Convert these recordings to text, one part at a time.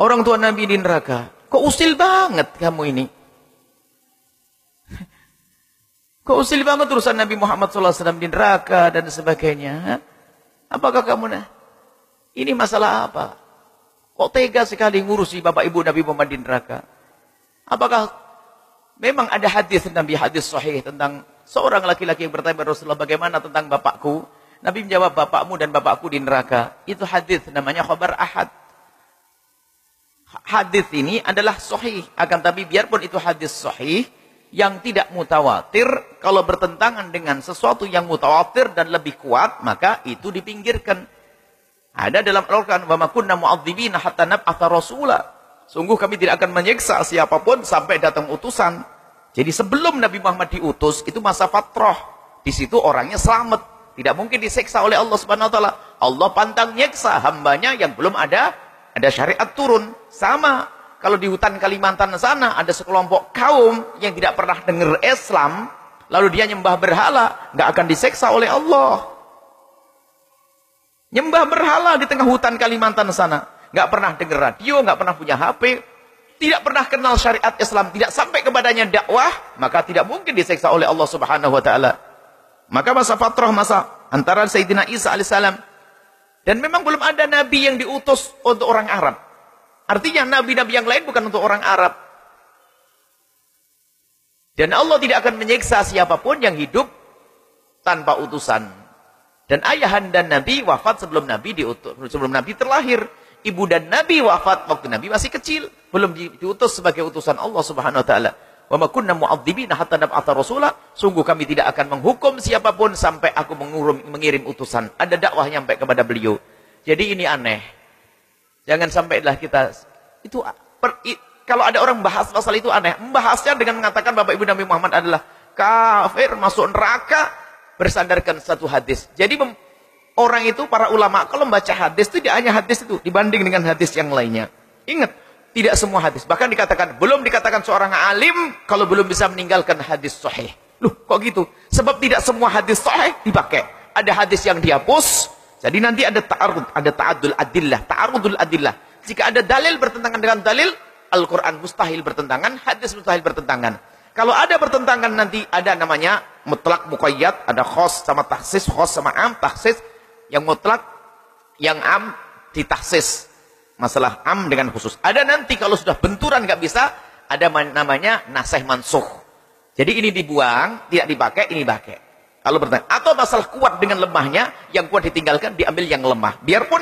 Orang tua Nabi di neraka. Kok usil banget kamu ini? Kok usil banget urusan Nabi Muhammad SAW di neraka dan sebagainya? Apakah kamu ini masalah apa? Kok tega sekali ngurusi bapak ibu Nabi Muhammad di neraka? Apakah memang ada hadis Nabi, hadis sahih tentang seorang laki-laki yang bertanya kepada Rasulullah, bagaimana tentang bapakku? Nabi menjawab, bapakmu dan bapakku di neraka. Itu hadis namanya khabar ahad. Hadis ini adalah sahih, akan tapi biarpun itu hadis sahih yang tidak mutawatir, kalau bertentangan dengan sesuatu yang mutawatir dan lebih kuat, maka itu dipinggirkan. Ada dalam Al-Quran, wa ma kunna mu'adzibina hatta nab'atha rasula. Sungguh kami tidak akan menyiksa siapapun sampai datang utusan. Jadi sebelum Nabi Muhammad diutus, itu masa fatrah. Di situ orangnya selamat, tidak mungkin disiksa oleh Allah Subhanahu wa taala. Allah pantang nyiksa hambanya yang belum ada syariat turun. Sama kalau di hutan Kalimantan sana ada sekelompok kaum yang tidak pernah dengar Islam, lalu dia nyembah berhala, nggak akan disiksa oleh Allah. Nyembah berhala di tengah hutan Kalimantan sana, nggak pernah dengar radio, nggak pernah punya HP, tidak pernah kenal syariat Islam, tidak sampai kepadanya dakwah, maka tidak mungkin disiksa oleh Allah Subhanahu wa taala. Maka masa fatrah, masa antara Sayyidina Isa alaihissalam, dan memang belum ada nabi yang diutus untuk orang Arab. Artinya nabi-nabi yang lain bukan untuk orang Arab. Dan Allah tidak akan menyiksa siapapun yang hidup tanpa utusan. Dan ayahanda Nabi wafat sebelum Nabi diutus, sebelum Nabi terlahir. Ibu dan Nabi wafat waktu Nabi masih kecil, belum diutus sebagai utusan Allah Subhanahu wa taala. Wa ma kunna mu'adzibina hatta nab'atha rasula. Sungguh kami tidak akan menghukum siapapun sampai aku mengirim utusan. Ada dakwah nyampe kepada beliau. Jadi ini aneh. Jangan sampailah kita itu kalau ada orang bahas masalah itu aneh. Membahasnya dengan mengatakan Bapak Ibu Nabi Muhammad adalah kafir, masuk neraka, bersandarkan satu hadis. Jadi orang itu, para ulama, kalau membaca hadis itu tidak hanya hadis itu dibanding dengan hadis yang lainnya. Ingat, tidak semua hadis. Bahkan dikatakan, belum dikatakan seorang alim kalau belum bisa meninggalkan hadis sahih. Loh, kok gitu? Sebab tidak semua hadis sahih dipakai. Ada hadis yang dihapus. Jadi nanti ada ta'arud, ada ta'adul adillah, ta'arudul adillah. Jika ada dalil bertentangan dengan dalil, Al-Quran mustahil bertentangan, hadis mustahil bertentangan. Kalau ada bertentangan nanti ada namanya mutlak muqayyad, ada khos sama takhsis, khos sama am, takhsis. Yang mutlak, yang am ditahsis. Masalah am dengan khusus. Ada nanti kalau sudah benturan nggak bisa, ada namanya nasih mansuh. Jadi ini dibuang, tidak dipakai, ini pakai. Kalau bertanya, atau masalah kuat dengan lemahnya, yang kuat ditinggalkan, diambil yang lemah. Biarpun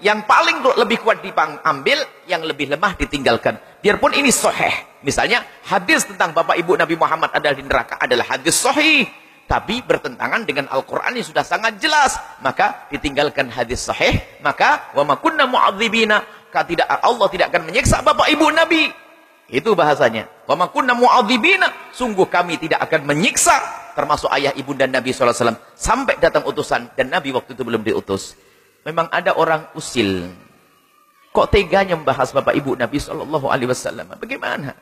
yang paling lebih kuat diambil, yang lebih lemah ditinggalkan. Biarpun ini sahih. Misalnya hadis tentang Bapak Ibu Nabi Muhammad adalah di neraka adalah hadis sahih, tapi bertentangan dengan Al-Quran yang sudah sangat jelas, maka ditinggalkan hadis sahih. Maka wa ma kunna mu'adzibina, Allah tidak akan menyiksa Bapak Ibu Nabi. Itu bahasanya. Wa ma kunna mu'adzibina, sungguh kami tidak akan menyiksa, termasuk ayah ibu dan Nabi SAW, sampai datang utusan, dan Nabi waktu itu belum diutus. Memang ada orang usil. Kok teganya membahas Bapak Ibu Nabi SAW? Bagaimana?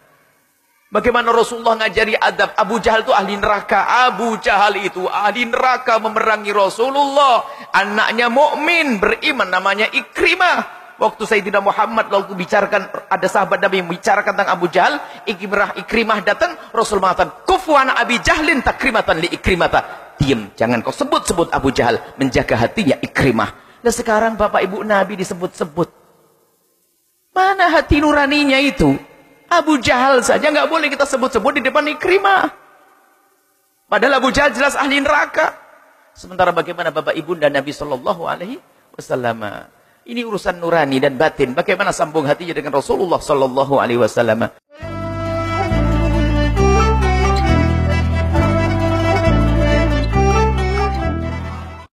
Bagaimana Rasulullah ngajari adab? Abu Jahal itu ahli neraka. Abu Jahal itu ahli neraka memerangi Rasulullah. Anaknya mukmin beriman namanya Ikrimah. Waktu Sayyidina Muhammad lalu bicarakan, ada sahabat Nabi yang bicarakan tentang Abu Jahal, Ikrimah datang, Rasul mengatakan, kufu ana Abi Jahlin takrimatan li Ikrimata. Diam, jangan kau sebut-sebut Abu Jahal, menjaga hatinya Ikrimah. Nah sekarang Bapak Ibu Nabi disebut-sebut. Mana hati nuraninya itu? Abu Jahal saja nggak boleh kita sebut-sebut di depan Ikrimah. Padahal Abu Jahal jelas ahli neraka. Sementara bagaimana Bapak Ibu dan Nabi Shallallahu Alaihi Wasallam? Ini urusan nurani dan batin. Bagaimana sambung hatinya dengan Rasulullah Shallallahu Alaihi Wasallam?